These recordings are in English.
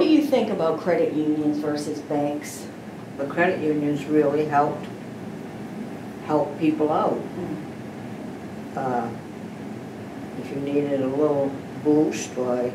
do you think about credit unions versus banks? The credit unions really help people out. If you needed a little boost, why,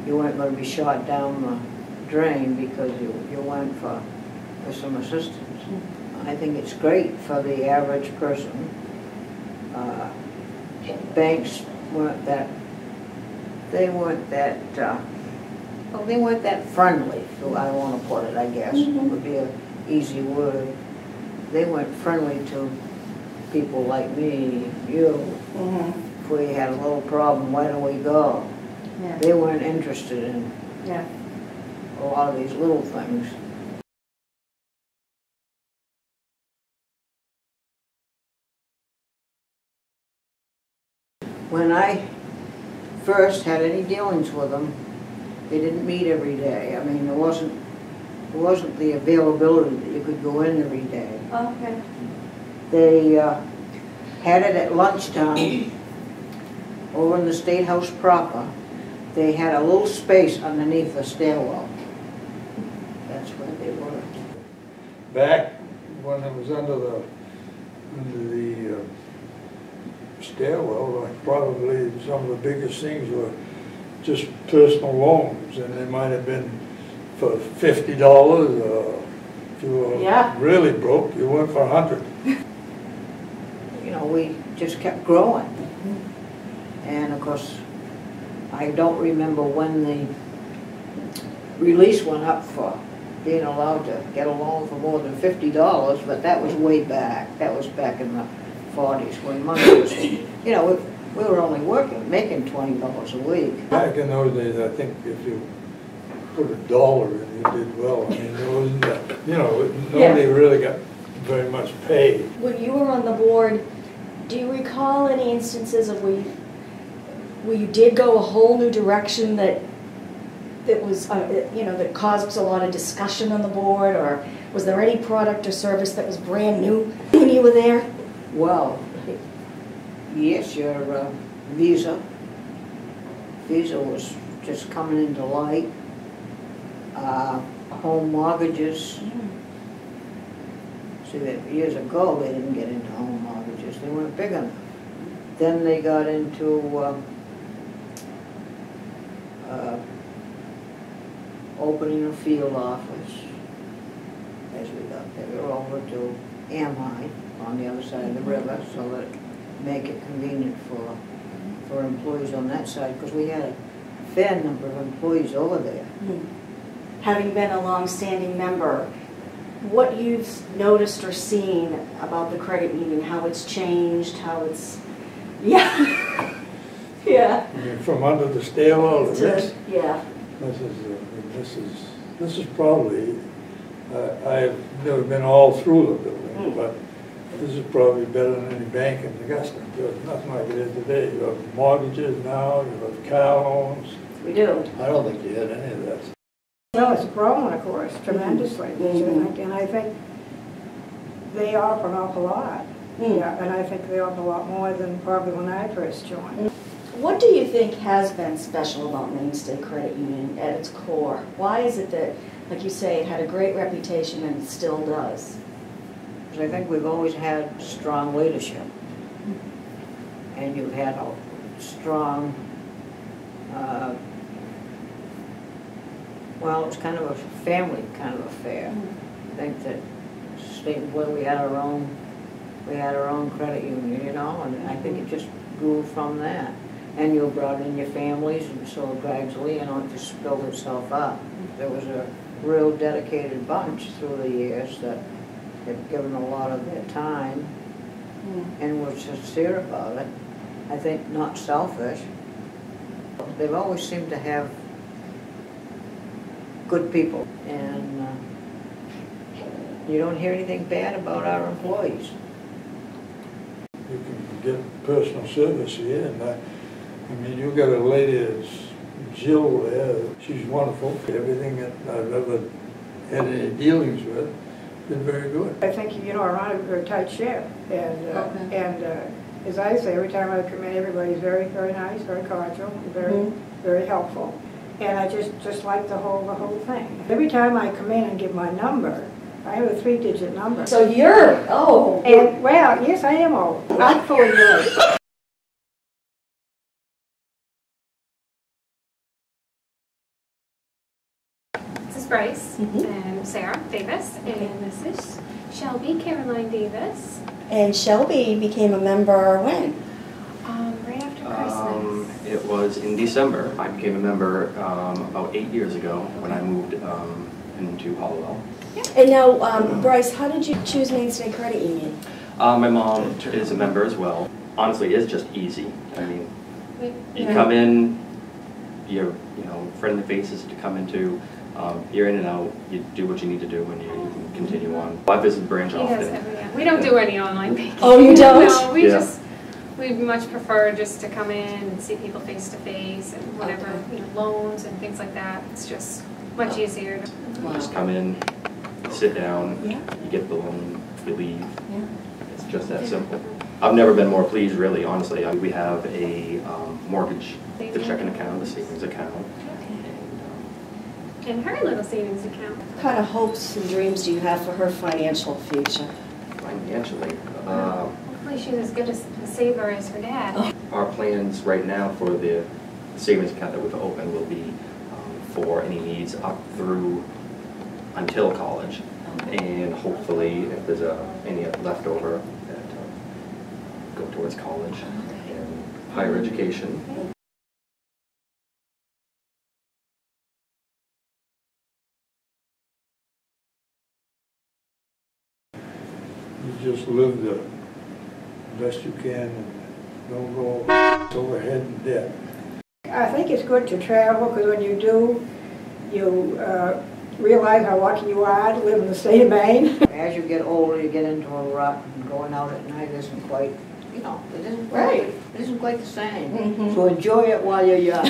you weren't going to be shot down the drain because you went for some assistance. I think it's great for the average person. Banks weren't that, they weren't that friendly, so I want to put it, I guess, would be an easy word. They weren't friendly to people like me, you. If we had a little problem, where do we go? Yeah. They weren't interested in a lot of these little things. When I first had any dealings with them, they didn't meet every day. I mean, there wasn't the availability that you could go in every day. Okay. They had it at lunchtime over in the State House proper. They had a little space underneath the stairwell. That's where they were. Back when it was under the stairwell, like probably some of the biggest things were just personal loans, and they might have been for $50, or if you were really broke, you went for $100. You know, we just kept growing. And of course, I don't remember when the release went up for being allowed to get a loan for more than $50, but that was way back. That was back in the 40s when money was, you know, we were only making $20 a week. Back in those days, I think if you put $1 in, you did well. I mean, there wasn't that, you know, nobody really got very much paid. When you were on the board, do you recall any instances of where you did go a whole new direction that was, you know, that caused a lot of discussion on the board, or was there any product or service that was brand new when you were there? Well, yes, your Visa was just coming into light. Home mortgages. See, that years ago they didn't get into home mortgages. They weren't big enough. Then they got into opening a field office. As we got there, we were over to Amhi on the other side of the river, so that make it convenient for employees on that side, because we had a fair number of employees over there. Having been a long-standing member, what you've noticed or seen about the credit union, how it's changed, how it's, yeah. I mean, from under the stairwell to this. Yeah. This is probably. I've never been all through the building, but this is probably better than any bank in Augusta. There's nothing like it is today. You have mortgages now. You have car loans. We do. I don't think you had any of that. No, it's grown, of course, tremendously. And I think they offer an awful lot. Yeah, and I think they offer a lot more than probably when I first joined. What do you think has been special about Maine State Credit Union at its core? Why is it that, like you say, it had a great reputation and it still does? Because I think we've always had strong leadership. And you've had a strong, well, it's kind of a family kind of affair. I think that state where we had our own credit union, you know, and I think it just grew from that. And you brought in your families, and so gradually, you know, it just built itself up. There was a real dedicated bunch through the years that had given a lot of their time and were sincere about it. I think not selfish. They've always seemed to have good people, and you don't hear anything bad about our employees. You can get personal service here, and I mean, you got a lady that's Jill there. She's wonderful. Everything that I've ever had any dealings with been very good. I think, you know, I run a very tight ship, and as I say, every time I come in, everybody's very, very nice, very cordial, very, very helpful. And I just like the whole thing. Every time I come in and give my number, I have a 3-digit number. So you're, oh. And, well, yes, I am old. I'm fully right. This is Bryce Mhm. and Sarah Davis, and this is Shelby Caroline Davis. And Shelby became a member when? Right after Christmas. It was in December. I became a member about 8 years ago when I moved into Hollowell. And now, Bryce, how did you choose Maine State Credit Union? My mom is a member as well. Honestly, it's just easy. I mean, you Yeah. come in, you're, friendly faces to come into. You're in and out. You do what you need to do, and you can continue on. I visit the branch He has often. every, we don't do any online banking. Oh, you don't? No, we Yeah. we much prefer just to come in and see people face to face and whatever, Okay. loans and things like that. It's just much easier. You just come in, sit down, Yeah. you get the loan, you leave. Yeah. It's just that simple. I've never been more pleased, really, honestly. We have a mortgage, the checking account, the savings account. And her little savings account. What kind of hopes and dreams do you have for her financial future? Financially, Hopefully she's as good a saver as her dad. our plans right now for the savings account that we've opened will be for any needs up through until college. And hopefully, if there's any leftover, that go towards college and higher education. You just live the best you can and don't go overhead in debt. I think it's good to travel, because when you do, you realize how lucky you are to live in the state of Maine. As you get older, you get into a rut, and going out at night isn't quite, it isn't quite, Right. it isn't quite the same. Mhm. So enjoy it while you're young.